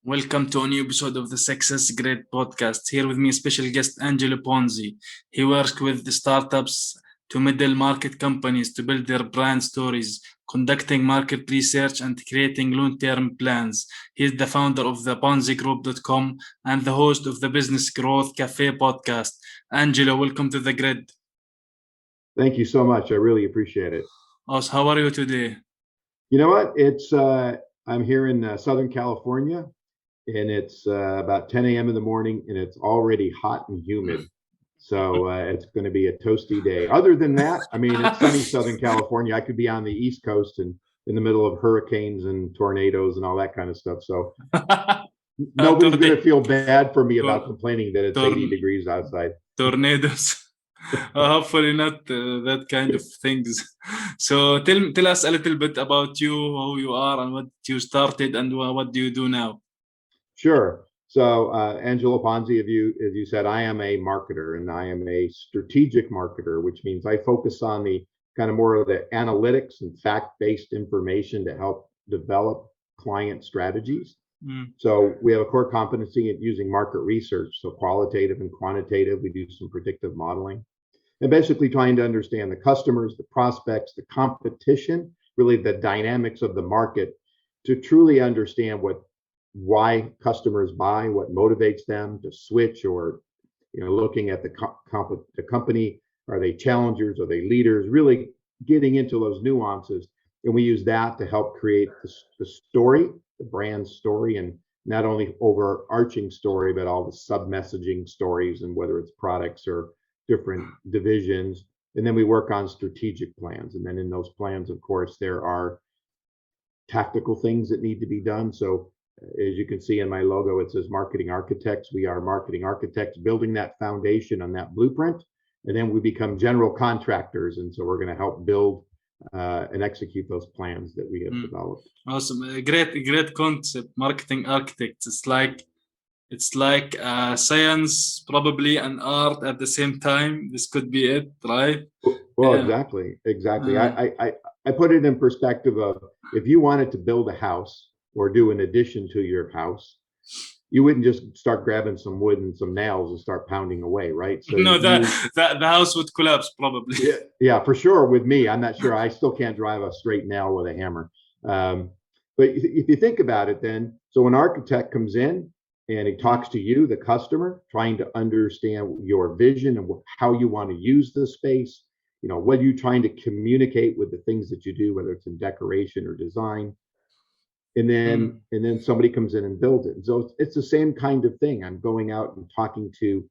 Welcome to a new episode of the Success Grid podcast. Here with me, special guest Angelo Ponzi. He works with the startups to middle market companies to build their brand stories, conducting market research, and creating long term plans. He is the founder of the PonziGroup.com and the host of the Business Growth Cafe podcast. Angelo, welcome to the grid. Thank you so much. I really appreciate it. Also, how are you today? You know what? I'm here in Southern California, and it's about 10 a.m. in the morning, and it's already hot and humid. So it's going to be a toasty day. Other than that, I mean, it's sunny Southern California. I could be on the East Coast and in the middle of hurricanes and tornadoes and all that kind of stuff. So nobody's going to feel bad for me about complaining that it's 80 degrees outside. Tornadoes. Hopefully not that kind of things. So tell us a little bit about you, who you are, and what you started, and what do you do now? Sure. So Angelo Ponzi, as you said, I am a marketer, and I am a strategic marketer, which means I focus on the kind of more of the analytics and fact-based information to help develop client strategies. So we have a core competency in using market research, so qualitative and quantitative. We do some predictive modeling, and basically trying to understand the customers, the prospects, the competition, really the dynamics of the market, to truly understand why customers buy, what motivates them to switch, or looking at the company. Are they challengers? Are they leaders? Really getting into those nuances, and we use that to help create the story, the brand story, and not only overarching story, but all the sub-messaging stories, and whether it's products or different divisions. And then we work on strategic plans. And then in those plans, of course, there are tactical things that need to be done. So as you can see in my logo, it says marketing architects. We are marketing architects building that foundation on that blueprint. And then we become general contractors. And so we're going to help build and execute those plans that we have developed. Awesome. Great concept. Marketing architects. It's like science, probably, and art at the same time. This could be it, right? Well, exactly. I put it in perspective of, if you wanted to build a house or do an addition to your house, you wouldn't just start grabbing some wood and some nails and start pounding away, right? So no, the house would collapse probably. Yeah, for sure. With me, I'm not sure. I still can't drive a straight nail with a hammer. But if you think about it, then, so an architect comes in and he talks to you, the customer, trying to understand your vision and how you want to use the space. What are you trying to communicate with the things that you do, whether it's in decoration or design. And then somebody comes in and builds it. And so it's the same kind of thing. I'm going out and talking to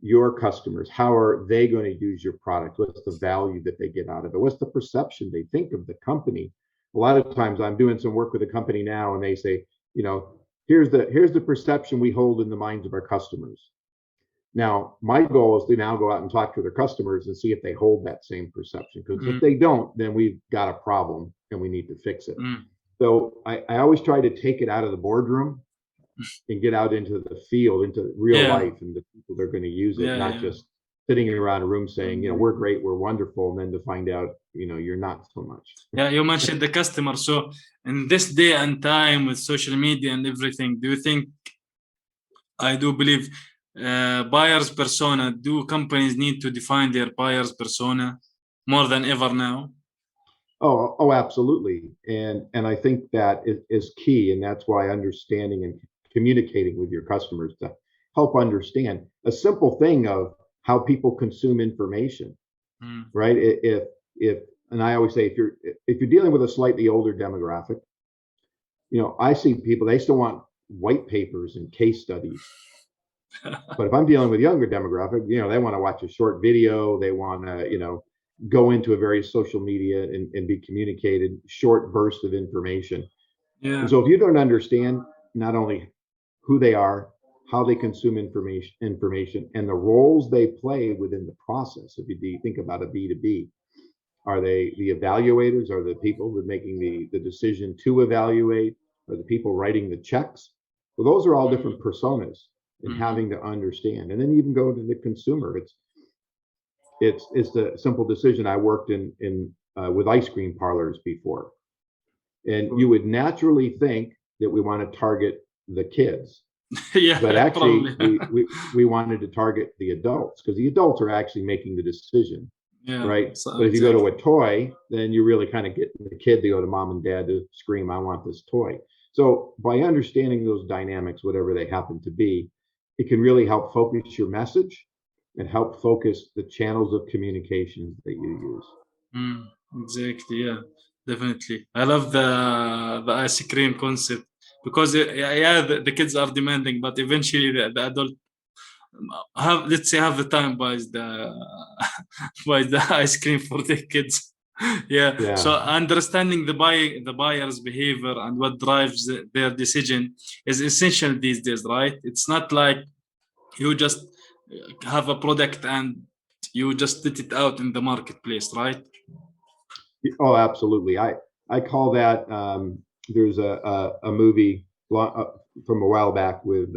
your customers. How are they going to use your product? What's the value that they get out of it? What's the perception they think of the company? A lot of times I'm doing some work with a company now, and they say, here's the perception we hold in the minds of our customers. Now, my goal is to now go out and talk to their customers and see if they hold that same perception. Because if they don't, then we've got a problem and we need to fix it. So I always try to take it out of the boardroom and get out into the field, into real life, and the people that are going to use it, not just sitting around a room saying, we're great, we're wonderful, and then to find out, you're not so much. Yeah, you mentioned the customer. So in this day and time with social media and everything, do you think, I do believe, buyer's persona, do companies need to define their buyer's persona more than ever now? Oh, absolutely. And I think that is key. And that's why understanding and communicating with your customers to help understand a simple thing of how people consume information, right? And I always say, if you're dealing with a slightly older demographic, I see people, they still want white papers and case studies. But if I'm dealing with younger demographic, they want to watch a short video. They want to, go into a very social media and be communicated short bursts of information. And so if you don't understand not only who they are, how they consume information, and the roles they play within the process. If you think about a B2B, are they the evaluators? Are the people that making the decision to evaluate? Are the people writing the checks? Well, those are all different personas, and having to understand. And then even go to the consumer. It's the simple decision. I worked in with ice cream parlors before, and you would naturally think that we want to target the kids. Yeah, But actually, probably. we wanted to target the adults because the adults are actually making the decision, Yeah, right? so But if you go to exactly. a toy, then you really kind of get the kid to go to mom and dad to scream, "I want this toy." So by understanding those dynamics, whatever they happen to be, it can really help focus your message and help focus the channels of communications that you use. Mm, exactly. Yeah, definitely. I love the ice cream concept because yeah, yeah, the kids are demanding, but eventually the adult have, let's say, have the time buys the buys the ice cream for the kids. Yeah. So Yeah. understanding the buyer's behavior and what drives their decision is essential these days, right? It's not like you just have a product and you just let it out in the marketplace, right? Oh, absolutely. I call that there's a movie from a while back with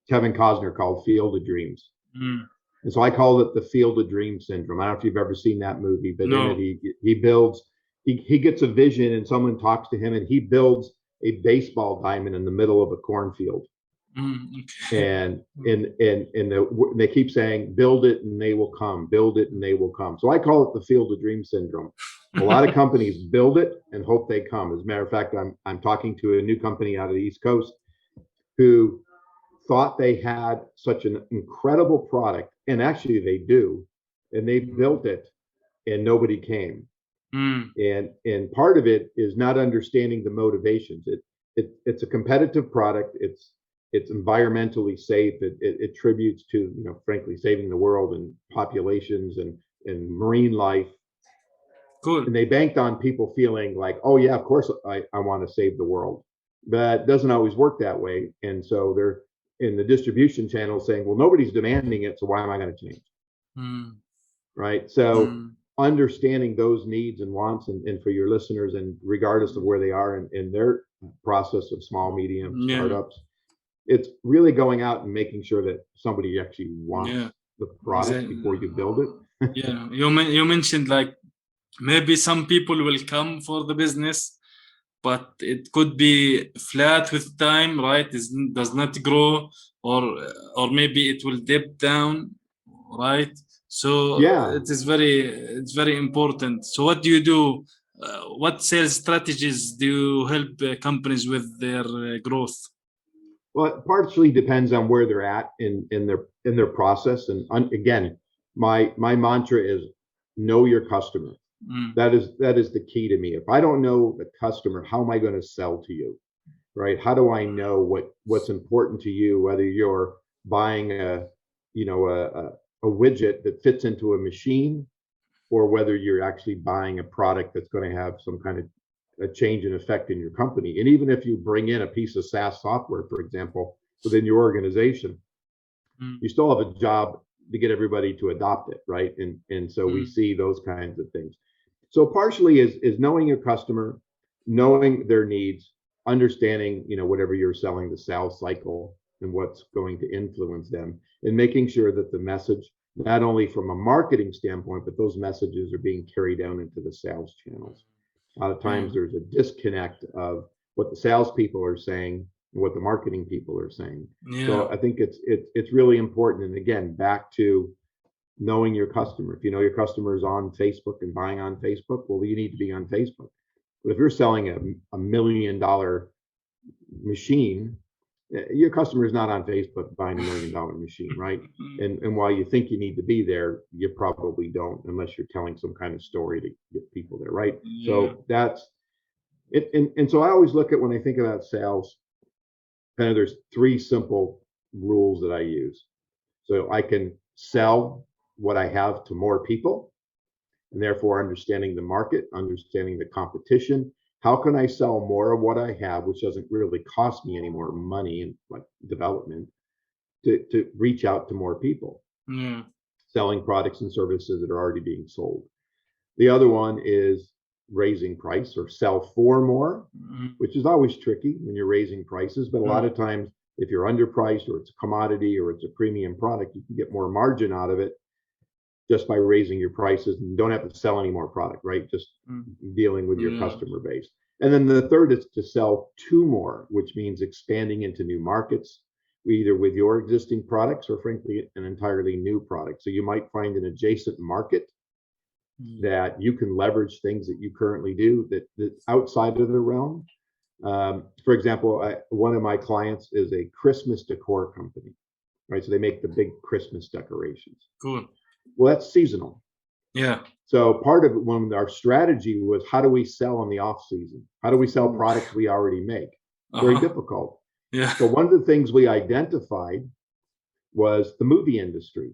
Kevin Costner called Field of Dreams. Mm. And so I call it the Field of Dreams syndrome. I don't know if you've ever seen that movie, but in it No. he builds he gets a vision and someone talks to him and he builds a baseball diamond in the middle of a cornfield. Mm, okay. And they keep saying build it and they will come, build it and they will come. So I call it the Field of Dreams syndrome. A lot of companies build it and hope they come. As a matter of fact, I'm talking to a new company out of the East Coast who thought they had such an incredible product, and actually they do, and they built it and nobody came. Mm, And part of it is not understanding the motivations. It's a competitive product. It's environmentally safe. It tributes to, frankly, saving the world and populations and marine life. cool. And they banked on people feeling like, oh yeah, of course I want to save the world. But it doesn't always work that way. And so they're in the distribution channel saying, well, nobody's demanding it, so why am I going to change? Mm, Right. So mm, understanding those needs and wants, and for your listeners, and regardless of where they are in their process of small, medium yeah, startups, it's really going out and making sure that somebody actually yeah, wants the product exactly. before you build it. Yeah, you mentioned like maybe some people will come for the business, but it could be flat with time, right? It does not grow, or or maybe it will dip down, right? So Yeah. it's very important. So what do you do? What sales strategies do you help companies with their growth? Well, it partially depends on where they're at in their process. And again, my mantra is know your customer. Mm, That is the key to me. If I don't know the customer, how am I going to sell to you? Right? How do I know what's important to you? Whether you're buying a you know a widget that fits into a machine, or whether you're actually buying a product that's going to have some kind of a change in effect in your company. And even if you bring in a piece of SaaS software, for example, within your organization, mm, you still have a job to get everybody to adopt it, right? And so we mm, see those kinds of things. So partially is knowing your customer, knowing their needs, understanding, whatever you're selling, the sales cycle and what's going to influence them, and making sure that the message, not only from a marketing standpoint, but those messages are being carried down into the sales channels. A lot of yeah, times there's a disconnect of what the salespeople are saying and what the marketing people are saying. yeah. So I think it's really important. And again, back to knowing your customer. If you know your customer is on Facebook and buying on Facebook, well, you need to be on Facebook. But if you're selling a $1 million machine, your customer is not on Facebook buying $1 million machine, right? And while you think you need to be there, you probably don't, unless you're telling some kind of story to get people there, right? Yeah. So that's it. And so I always look at, when I think about sales, kind of there's three simple rules that I use. So I can sell what I have to more people, and therefore understanding the market, understanding the competition. How can I sell more of what I have, which doesn't really cost me any more money in like development, to reach out to more people, Yeah. selling products and services that are already being sold. The other one is raising price or sell for more, Mm, which is always tricky when you're raising prices. But a lot mm, of times, if you're underpriced or it's a commodity or it's a premium product, you can get more margin out of it just by raising your prices, and don't have to sell any more product, right? Just mm, dealing with your yeah. customer base. And then the third is to sell two more, which means expanding into new markets, either with your existing products or frankly, an entirely new product. So you might find an adjacent market that you can leverage things that you currently do that's outside of the realm. For example, one of my clients is a Christmas decor company, right? So they make the big Christmas decorations. Cool. Well, that's seasonal. Yeah. So part of when our strategy was, how do we sell in the off season? How do we sell products we already make? Very difficult. Yeah. So one of the things we identified was the movie industry.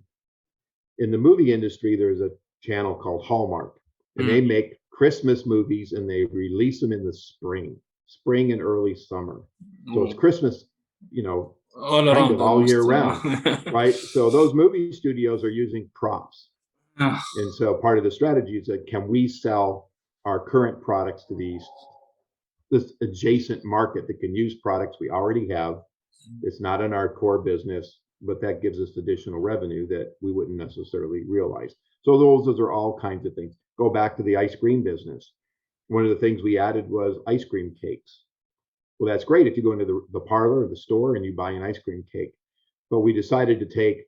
In the movie industry, there's a channel called Hallmark, and they make Christmas movies and they release them in the spring and early summer. So it's Christmas, all kind around of all year round, right? So those movie studios are using props. And so part of the strategy is that, can we sell our current products to this adjacent market that can use products we already have? It's not in our core business, but that gives us additional revenue that we wouldn't necessarily realize. So those are all kinds of things. Go back to the ice cream business. One of the things we added was ice cream cakes. Well, that's great if you go into the parlor or the store and you buy an ice cream cake. But we decided to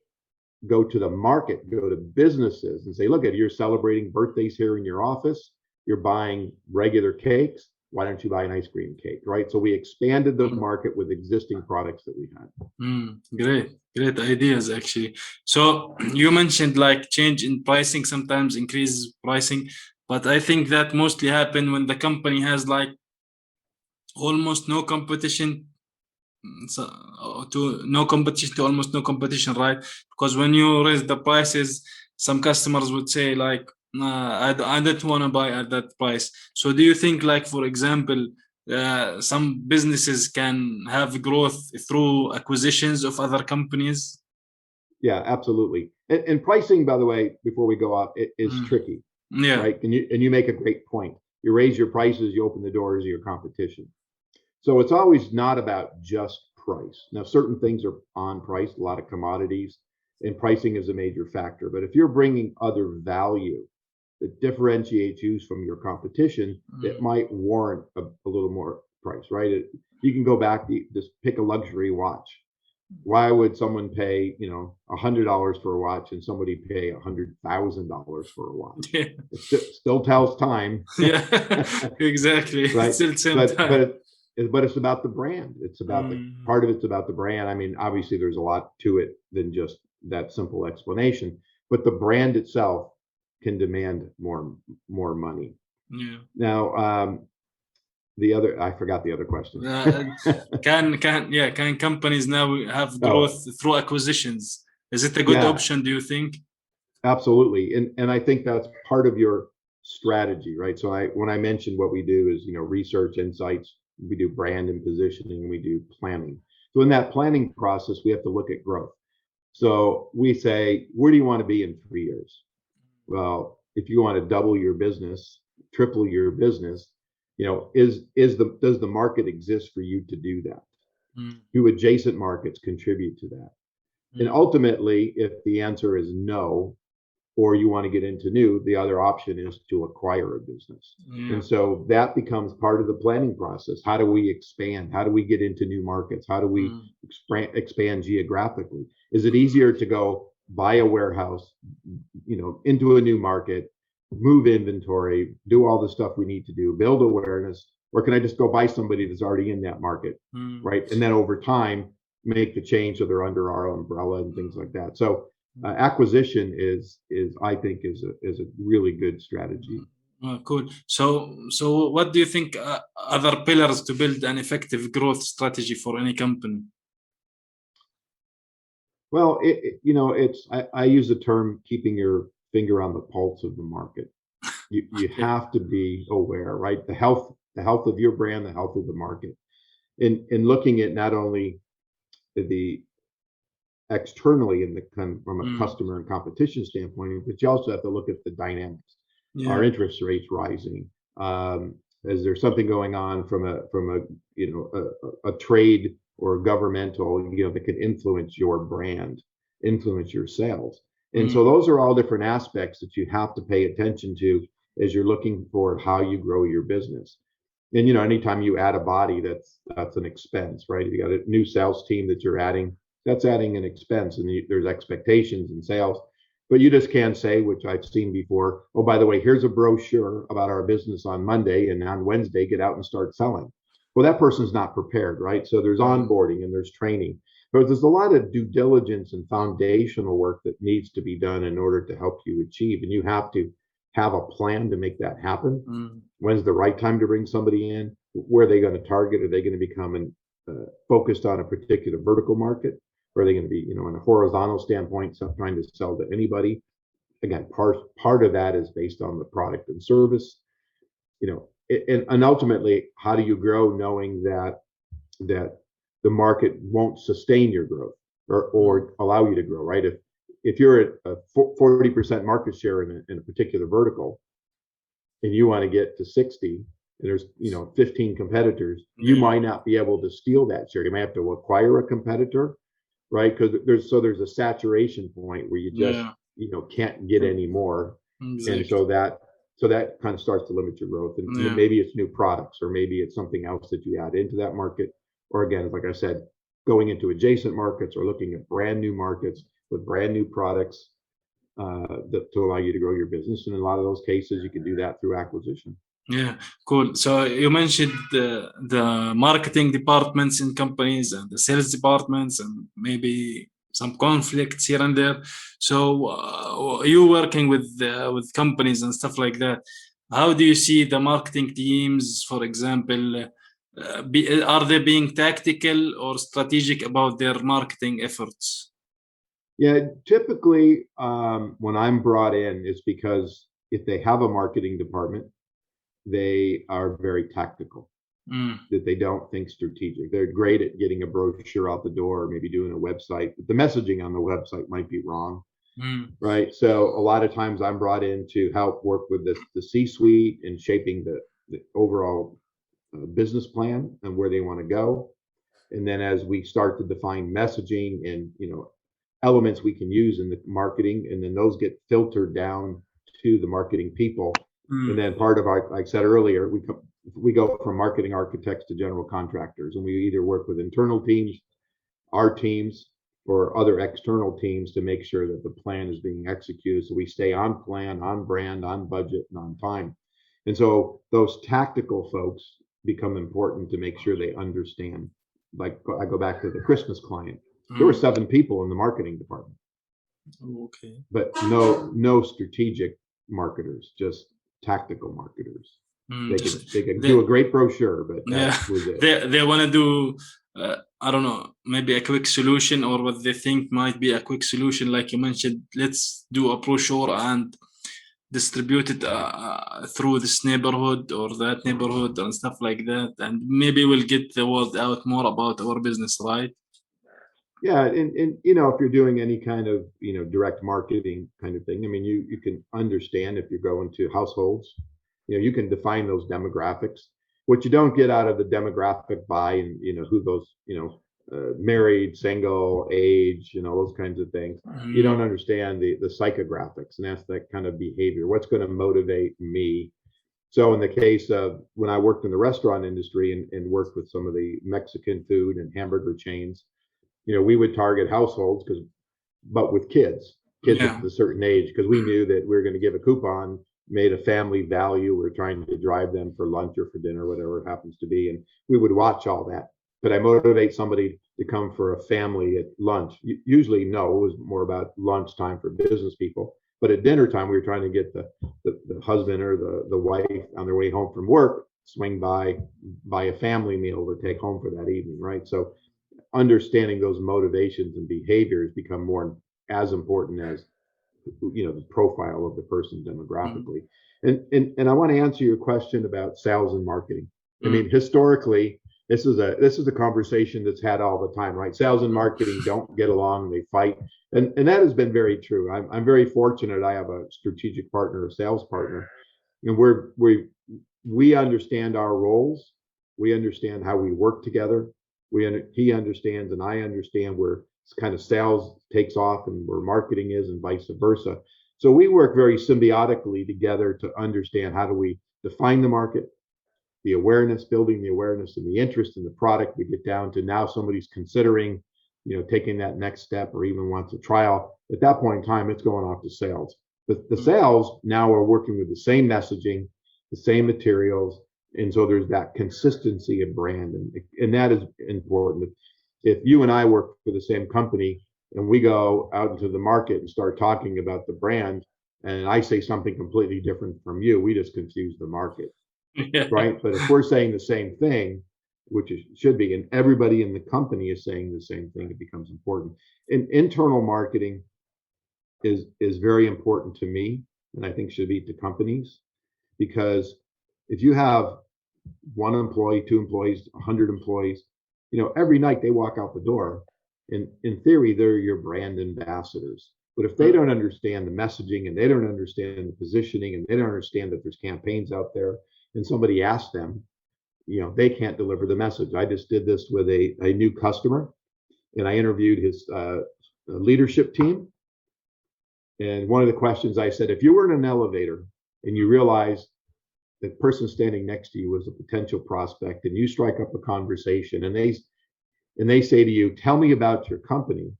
go to the market, go to businesses and say, look, if you're celebrating birthdays here in your office, you're buying regular cakes, why don't you buy an ice cream cake, right? So we expanded the market with existing products that we had. Great ideas, actually. So you mentioned like change in pricing, sometimes increase pricing, but I think that mostly happen when the company has like almost no competition. So no competition to almost no competition, right? Because when you raise the prices, some customers would say like, I don't want to buy at that price. So do you think, like, for example, some businesses can have growth through acquisitions of other companies? Yeah, absolutely. And pricing, by the way, before we go off, is tricky. Yeah. Right. And you make a great point. You raise your prices, you open the doors of your competition. So it's always not about just price. Now, certain things are on price, a lot of commodities, and pricing is a major factor. But if you're bringing other value that differentiates you from your competition, it might warrant a little more price, right? You can go back to just pick a luxury watch. Why would someone pay, $100 for a watch and somebody pay $100,000 for a watch? Yeah. It still tells time. Yeah, exactly. Right. It's still same time. But it's about the brand. It's about part of it's about the brand. I mean, obviously there's a lot to it than just that simple explanation, but the brand itself can demand more money. Yeah. Now, I forgot the other question. Can companies now have growth through acquisitions? Is it a good option, do you think? Absolutely. And I think that's part of your strategy, right? So when I mentioned what we do is, research, insights, we do brand and positioning, we do planning. So in that planning process, we have to look at growth. So we say, where do you want to be in 3 years? Well, if you want to double your business, triple your business, does the market exist for you to do that? Do adjacent markets contribute to that? And ultimately, if the answer is no, or you want to get into new, the other option is to acquire a business. And so that becomes part of the planning process. How do we expand? How do we get into new markets? How do we expand geographically? Is it easier to go buy a warehouse, into a new market, move inventory, do all the stuff we need to do, build awareness, or can I just go buy somebody that's already in that market, right? And then over time, make the change so they're under our umbrella and things like that. So acquisition is I think is a really good strategy. Cool. So what do you think other pillars to build an effective growth strategy for any company? Well, I use the term keeping your finger on the pulse of the market. You have to be aware, right? The health of your brand, the health of the market, in looking at not only the externally in the from a customer and competition standpoint, but you also have to look at the dynamics. Are interest rates rising? Is there something going on from a trade or governmental, that can influence your brand, influence your sales? And so those are all different aspects that you have to pay attention to as you're looking for how you grow your business. And anytime you add a body, that's an expense, right? If you got a new sales team that you're adding, that's adding an expense, and there's expectations in sales. But you just can't say, which I've seen before, oh, by the way, here's a brochure about our business on Monday, and on Wednesday, get out and start selling. Well, that person's not prepared, right? So there's onboarding and there's training. But there's a lot of due diligence and foundational work that needs to be done in order to help you achieve. And you have to have a plan to make that happen. When's the right time to bring somebody in? Where are they going to target? Are they going to become focused on a particular vertical market? Or are they going to be, in a horizontal standpoint, trying to sell to anybody? Again, part of that is based on the product and service. And ultimately, how do you grow knowing that the market won't sustain your growth or allow you to grow, right? If you're at a 40% market share in a particular vertical and you want to get to 60 and there's 15 competitors, you might not be able to steal that share. You might have to acquire a competitor, right? Because there's a saturation point where you just can't get any more. Exactly. And so that kind of starts to limit your growth. And maybe it's new products, or maybe it's something else that you add into that market. Or again, like I said, going into adjacent markets or looking at brand new markets with brand new products to allow you to grow your business. And in a lot of those cases, you can do that through acquisition. Yeah, cool. So you mentioned the marketing departments in companies and the sales departments and maybe some conflicts here and there. So you working with companies and stuff like that. How do you see the marketing teams, for example, are they being tactical or strategic about their marketing efforts? Yeah, typically when I'm brought in, it's because if they have a marketing department, they are very tactical, that they don't think strategic. They're great at getting a brochure out the door, or maybe doing a website, but the messaging on the website might be wrong, right? So a lot of times I'm brought in to help work with the C-suite and shaping the overall business plan and where they want to go. And then as we start to define messaging and elements we can use in the marketing, and then those get filtered down to the marketing people. And then part of our, like I said earlier, we go from marketing architects to general contractors, and we either work with internal teams, our teams, or other external teams to make sure that the plan is being executed. So we stay on plan, on brand, on budget, and on time. And so those tactical folks become important to make sure they understand. Like I go back to the Christmas client. There were 7 people in the marketing department. Okay. But no strategic marketers, just tactical marketers. They can do a great brochure, but that was it. They want to do I don't know, maybe a quick solution, or what they think might be a quick solution, like you mentioned. Let's do a brochure and distribute it through this neighborhood or that neighborhood and stuff like that, and maybe we'll get the word out more about our business, right? Yeah, and if you're doing any kind of direct marketing kind of thing, I mean, you can understand if you're going to households, you can define those demographics. What you don't get out of the demographic by and who those married, single, age, those kinds of things. You don't understand the psychographics, and that's that kind of behavior. What's going to motivate me? So in the case of when I worked in the restaurant industry and worked with some of the Mexican food and hamburger chains, we would target households but with kids at a certain age, because we knew that we were going to give a coupon, made a family value. We're trying to drive them for lunch or for dinner, whatever it happens to be. And we would watch all that. Could I motivate somebody to come for a family at lunch? Usually, no, it was more about lunchtime for business people. But at dinner time, we were trying to get the husband or the wife on their way home from work, swing by a family meal to take home for that evening, right? So understanding those motivations and behaviors become more as important as the profile of the person demographically. And I want to answer your question about sales and marketing. I mean, historically, this is a conversation that's had all the time, right? Sales and marketing don't get along, they fight, and that has been very true. I'm very fortunate. I have a strategic partner, a sales partner, and we understand our roles. We understand how we work together. He understands and I understand where kind of sales takes off and where marketing is, and vice versa. So we work very symbiotically together to understand how do we define the market, the awareness, building the awareness and the interest in the product. We get down to now somebody's considering, taking that next step or even wants a trial. At that point in time, it's going off to sales. But the sales now are working with the same messaging, the same materials. And so there's that consistency of brand. And that is important. If you and I work for the same company and we go out into the market and start talking about the brand, and I say something completely different from you, we just confuse the market, right? But if we're saying the same thing, which it should be, and everybody in the company is saying the same thing, it becomes important. And internal marketing is very important to me, and I think should be to companies, because if you have one employee, two employees, 100 employees, every night they walk out the door, and in theory, they're your brand ambassadors. But if they don't understand the messaging and they don't understand the positioning and they don't understand that there's campaigns out there and somebody asks them, they can't deliver the message. I just did this with a new customer, and I interviewed his leadership team. And one of the questions I said, if you were in an elevator and you realize the person standing next to you was a potential prospect and you strike up a conversation and they say to you, tell me about your company,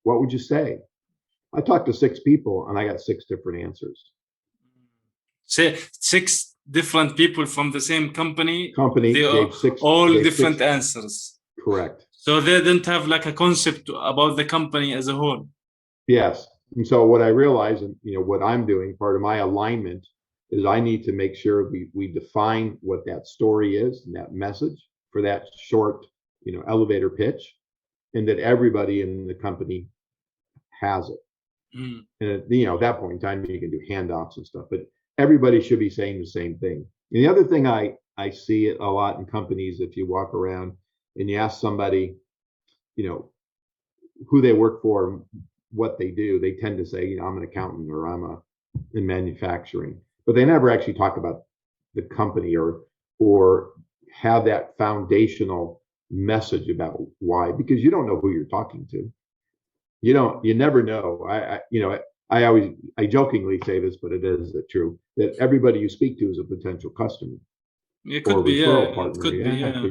what would you say? I talked to 6 people and I got 6 different answers. Say 6 different people from the same company. They gave all different 6 answers. Correct. So they didn't have like a concept about the company as a whole. Yes. And so what I realized, and what I'm doing, part of my alignment, is I need to make sure we define what that story is and that message for that short, elevator pitch, and that everybody in the company has it. And at that point in time, you can do handoffs and stuff, but everybody should be saying the same thing. And the other thing I see it a lot in companies, if you walk around and you ask somebody, who they work for, what they do, they tend to say, I'm an accountant or I'm in manufacturing, but they never actually talk about the company or have that foundational message about why, because you don't know who you're talking to. You never know. I jokingly say this, but it is true, that everybody you speak to is a potential customer. It could be, yeah. Partner. It could be, yeah.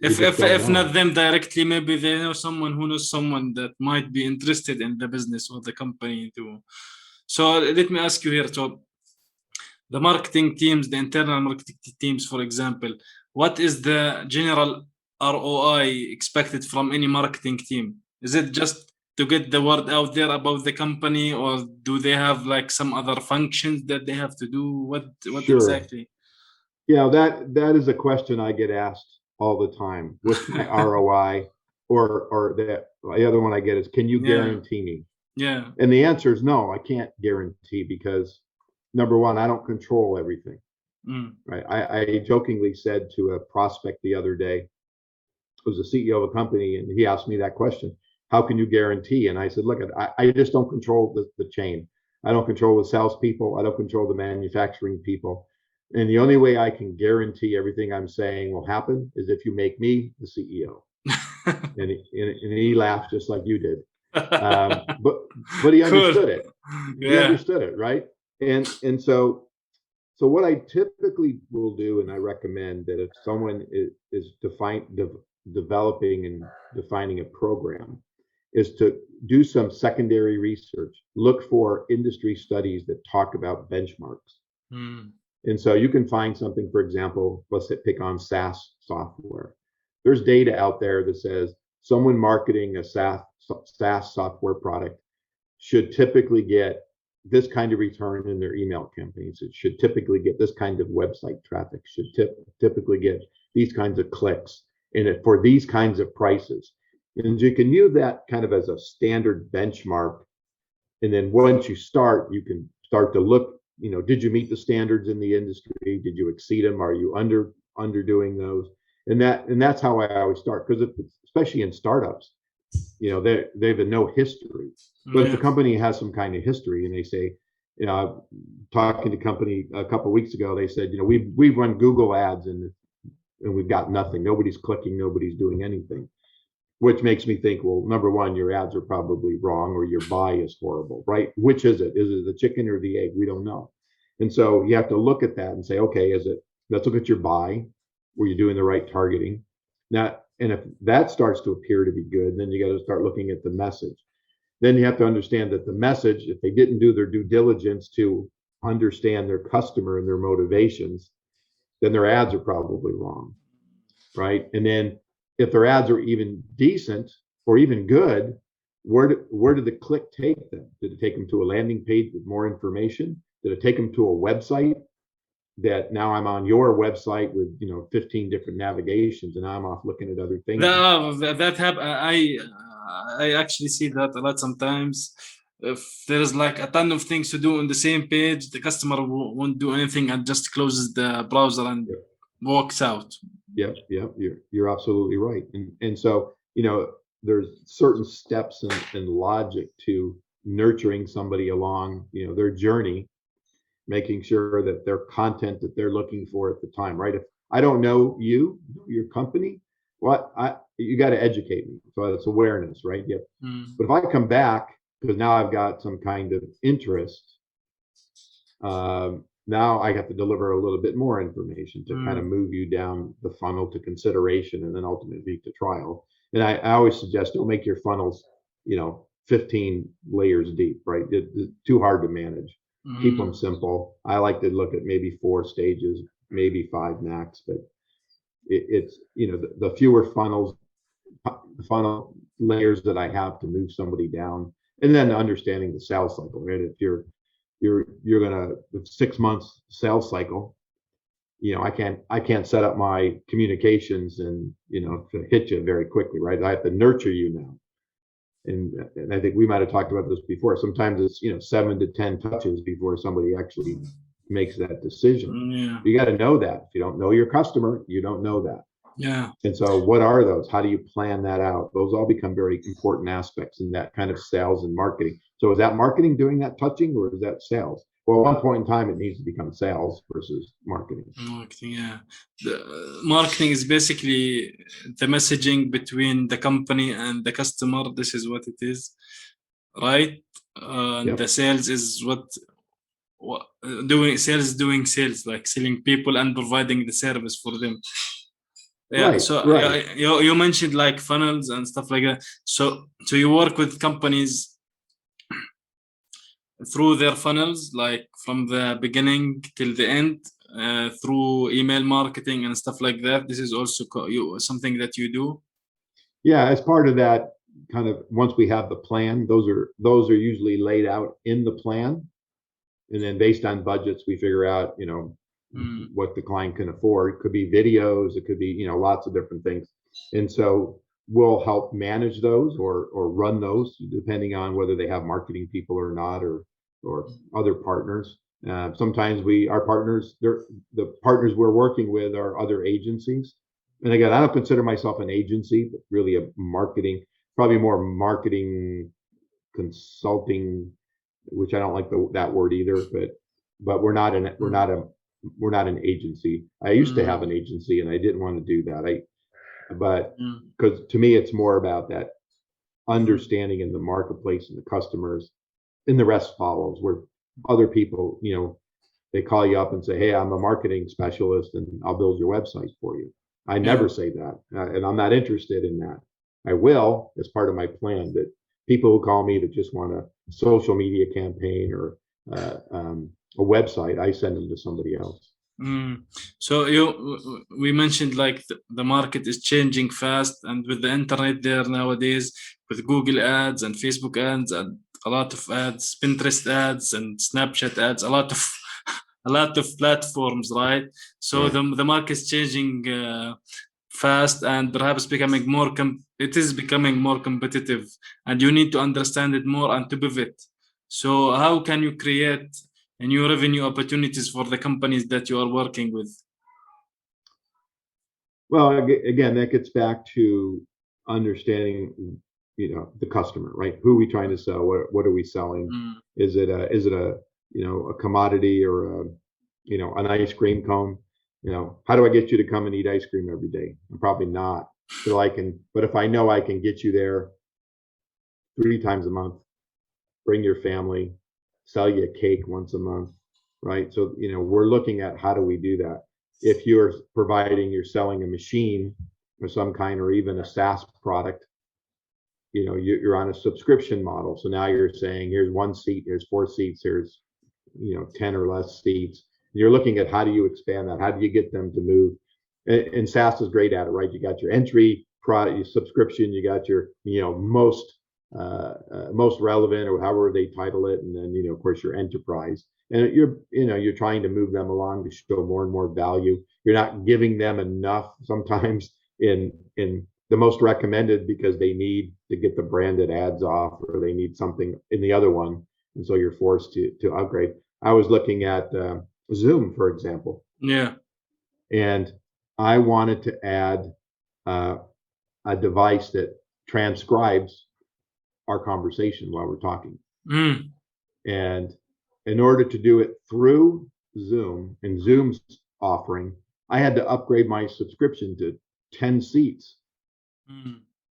If not them directly, maybe they know someone who knows someone that might be interested in the business or the company too. So let me ask you here, so the marketing teams, the internal marketing teams, for example, what is the general ROI expected from any marketing team? Is it just to get the word out there about the company, or do they have like some other functions that they have to do? What Sure. Exactly? Yeah, that is a question I get asked all the time. What's my ROI? Or the other one I get is, can you guarantee me? Yeah. And the answer is no, I can't guarantee, because number one, I don't control everything. Right. I jokingly said to a prospect the other day, who was the CEO of a company, and he asked me that question, how can you guarantee? And I said, look, I just don't control the chain. I don't control the salespeople. I don't control the manufacturing people. And the only way I can guarantee everything I'm saying will happen is if you make me the CEO. and he laughed just like you did. But he understood it. He understood it, right? And so what I typically will do, and I recommend that if someone is developing and defining a program, is to do some secondary research. Look for industry studies that talk about benchmarks. And so you can find something, for example, let's pick on SaaS software. There's data out there that says someone marketing a SaaS software product should typically get this kind of return in their email campaigns. It should typically get this kind of website traffic, should typically get these kinds of clicks, and for these kinds of prices. And you can use that kind of as a standard benchmark. And then once you start, you can start to look, did you meet the standards in the industry? Did you exceed them? Are you underdoing those? And that's how I always start, because especially in startups, they have no history. But if the company has some kind of history, and they say, talking to a company a couple of weeks ago, they said, we've run Google ads and we've got nothing. Nobody's clicking, nobody's doing anything. Which makes me think, well, number one, your ads are probably wrong, or your buy is horrible, right? Which is it? Is it the chicken or the egg? We don't know. And so you have to look at that and say, okay, is it, Let's look at your buy. Were you doing the right targeting? Now, and if that starts to appear to be good, then you got to start looking at the message. Then you have to understand that the message, if they didn't do their due diligence to understand their customer and their motivations, then their ads are probably wrong, right? And then if their ads are even decent or even good, where did the click take them? Did it take them to a landing page with more information? Did it take them to a website that now I'm on your website with 15 different navigations and I'm off looking at other things? I actually see that a lot sometimes. If there's like a ton of things to do on the same page, the customer won't do anything and just closes the browser and walks out. Yep, you're absolutely right. And so there's certain steps and logic to nurturing somebody along their journey, making sure that their content that they're looking for at the time, right? If I don't know your company, you got to educate me. So that's awareness, right? Yep. But if I come back because now I've got some kind of interest, now I have to deliver a little bit more information to kind of move you down the funnel to consideration and then ultimately to trial. And I always suggest don't make your funnels 15 layers deep, right? It's too hard to manage. Keep them simple. I like to look at maybe 4 stages, maybe 5 max, but it's the fewer funnel layers that I have to move somebody down, and then understanding the sales cycle, right? If you're gonna 6 months sales cycle, I can't set up my communications and to hit you very quickly, right? I have to nurture you now. And I think we might have talked about this before. Sometimes it's 7 to 10 touches before somebody actually makes that decision. Yeah. You got to know that. If you don't know your customer, you don't know that. Yeah. And so what are those? How do you plan that out? Those all become very important aspects in that kind of sales and marketing. So is that marketing doing that touching, or is that sales? Well, at one point in time, it needs to become sales versus marketing. Marketing, yeah. The marketing is basically the messaging between the company and the customer. This is what it is, right? Yep. The sales is what doing sales, like selling people and providing the service for them. Yeah. Right, So right. you mentioned like funnels and stuff like that. So you work with companies through their funnels, like from the beginning till the end, through email marketing and stuff like that. This is also something that you do. Yeah, as part of that, kind of once we have the plan, those are usually laid out in the plan, and then based on budgets, we figure out what the client can afford. It could be videos, it could be lots of different things, and so we'll help manage those or run those depending on whether they have marketing people or not, or other partners. Sometimes our partners, the partners we're working with are other agencies. And again, I don't consider myself an agency, but really a marketing, probably more marketing consulting, which I don't like that word either. But we're not an agency. I used to have an agency, and I didn't want to do that. But because to me, it's more about that understanding in the marketplace and the customers, and the rest follows. Where other people, they call you up and say, "Hey, I'm a marketing specialist, and I'll build your website for you." I never say that, and I'm not interested in that. I will as part of my plan, but people who call me that just want a social media campaign or a website, I send them to somebody else. So we mentioned like the market is changing fast, and with the internet there nowadays, with Google ads and Facebook ads and a lot of ads, Pinterest ads and Snapchat ads, a lot of platforms, right? So the market is changing fast, and perhaps becoming more it is becoming more competitive, and you need to understand it more and to pivot. So how can you create new revenue opportunities for the companies that you are working with? Well, again, that gets back to understanding, the customer, right? Who are we trying to sell? What are we selling? Is it a commodity or an ice cream cone? How do I get you to come and eat ice cream every day? I'm probably not. But if I know I can get you there 3 times a month, bring your family, sell you a cake once a month, right? So, we're looking at how do we do that. if you're selling a machine of some kind, or even a SaaS product, you're on a subscription model. So now you're saying, here's 1 seat, here's 4 seats, here's 10 or less seats. You're looking at how do you expand that? How do you get them to move? And SaaS is great at it, right? You got your entry product, your subscription, you got your most relevant, or however they title it, and then of course your enterprise. And you're trying to move them along to show more and more value. You're not giving them enough sometimes in the most recommended, because they need to get the branded ads off, or they need something in the other one, and so you're forced to upgrade. I was looking at Zoom, for example. Yeah. And I wanted to add a device that transcribes our conversation while we're talking. And in order to do it through Zoom and Zoom's offering, I had to upgrade my subscription to 10 seats.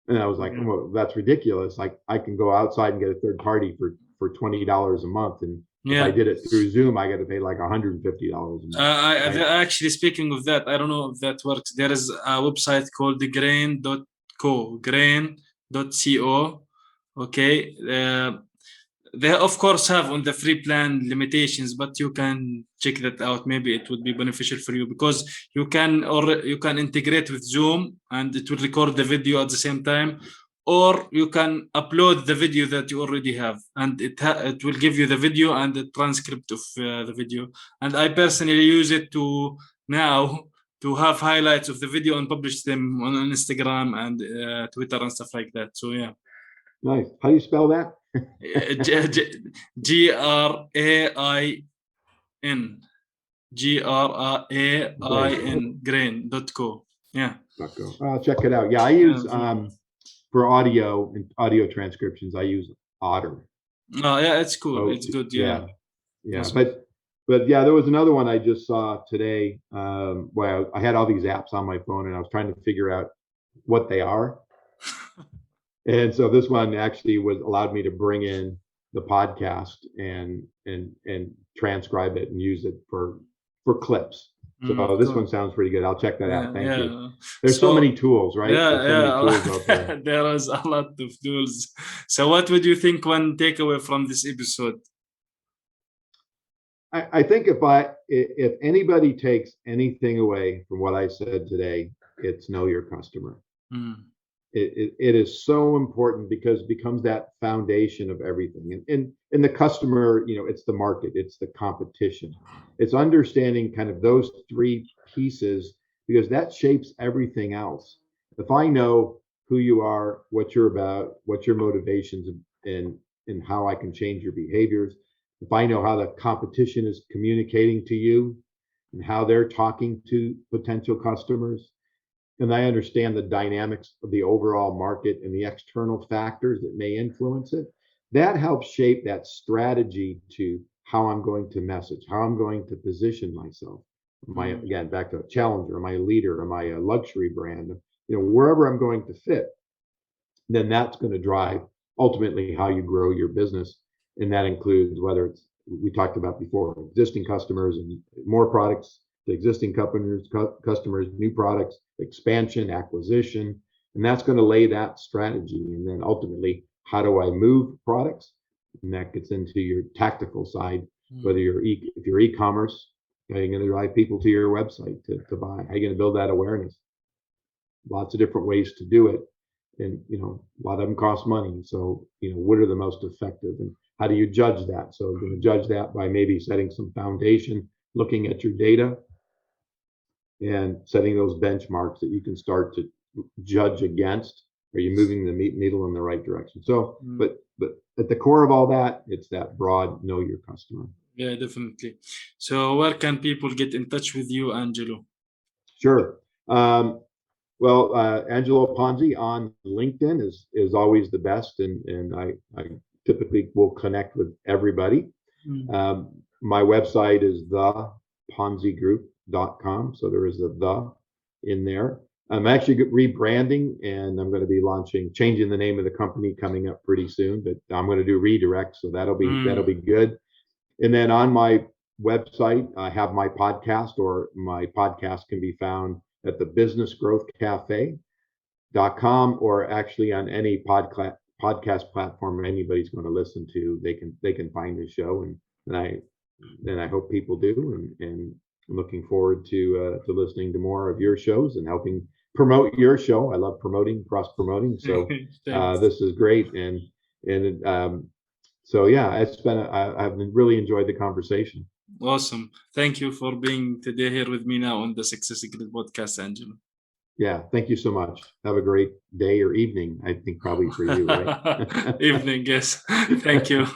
And I was like, well, that's ridiculous. Like, I can go outside and get a third party for $20 a month. And if I did it through Zoom, I got to pay like $150 a month. Actually, speaking of that, I don't know if that works. There is a website called grain.co. Okay. They of course have on the free plan limitations, but you can check that out. Maybe it would be beneficial for you, because you can integrate with Zoom and it will record the video at the same time, or you can upload the video that you already have, and it will give you the video and the transcript of the video. And I personally use it to have highlights of the video and publish them on Instagram and Twitter and stuff like that. So yeah. Nice. How do you spell that? GRAIN grain.co. Yeah. I'll check it out. Yeah, I use for audio transcriptions, I use Otter. Oh yeah, it's cool. So, it's good. Yeah. But yeah, there was another one I just saw today. Where I had all these apps on my phone, and I was trying to figure out what they are. And so this one actually allowed me to bring in the podcast and transcribe it and use it for clips. So this one sounds pretty good. I'll check that out. Thank you. There's so many tools, right? There is a lot of tools. So what would you think one takeaway from this episode? I think if anybody takes anything away from what I said today, it's know your customer. It is so important, because it becomes that foundation of everything. And the customer, it's the market, it's the competition, it's understanding kind of those 3 pieces, because that shapes everything else. If I know who you are, what you're about, what your motivations, and how I can change your behaviors, if I know how the competition is communicating to you and how they're talking to potential customers, and I understand the dynamics of the overall market and the external factors that may influence it, that helps shape that strategy to how I'm going to message, how I'm going to position myself. Am I, again, back to a challenger? Am I a leader? Am I a luxury brand? Wherever I'm going to fit, then that's going to drive ultimately how you grow your business. And that includes whether it's, we talked about before, existing customers and more products to existing customers, new products, expansion, acquisition, and that's going to lay that strategy. And then ultimately, how do I move products? And that gets into your tactical side, whether if you're e-commerce, how are you going to drive people to your website to buy? How are you going to build that awareness? Lots of different ways to do it. And, a lot of them cost money. So, what are the most effective, and how do you judge that? So you're going to judge that by maybe setting some foundation, looking at your data, and setting those benchmarks that you can start to judge against. Are you moving the needle in the right direction? So, but at the core of all that, it's that broad know your customer. Yeah, definitely. So where can people get in touch with you, Angelo? Sure. Well, Angelo Ponzi on LinkedIn is always the best, and I typically will connect with everybody. My website is theponzigroup.com, so there is a "the" in there. I'm actually rebranding, and I'm going to be changing the name of the company coming up pretty soon. But I'm going to do redirect, so that'll be good. And then on my website. I have my podcast, or my podcast can be found at the businessgrowthcafe.com, or actually on any podcast platform anybody's going to listen to. They can find the show, and I hope people do. And I'm looking forward to listening to more of your shows and helping promote your show. I love cross promoting. So this is great, and so yeah, I've really enjoyed the conversation. Awesome. Thank you for being today here with me now on the Success Secret podcast, Angelo. Yeah, thank you so much. Have a great day or evening. I think probably for you, right? Evening, yes. Thank you.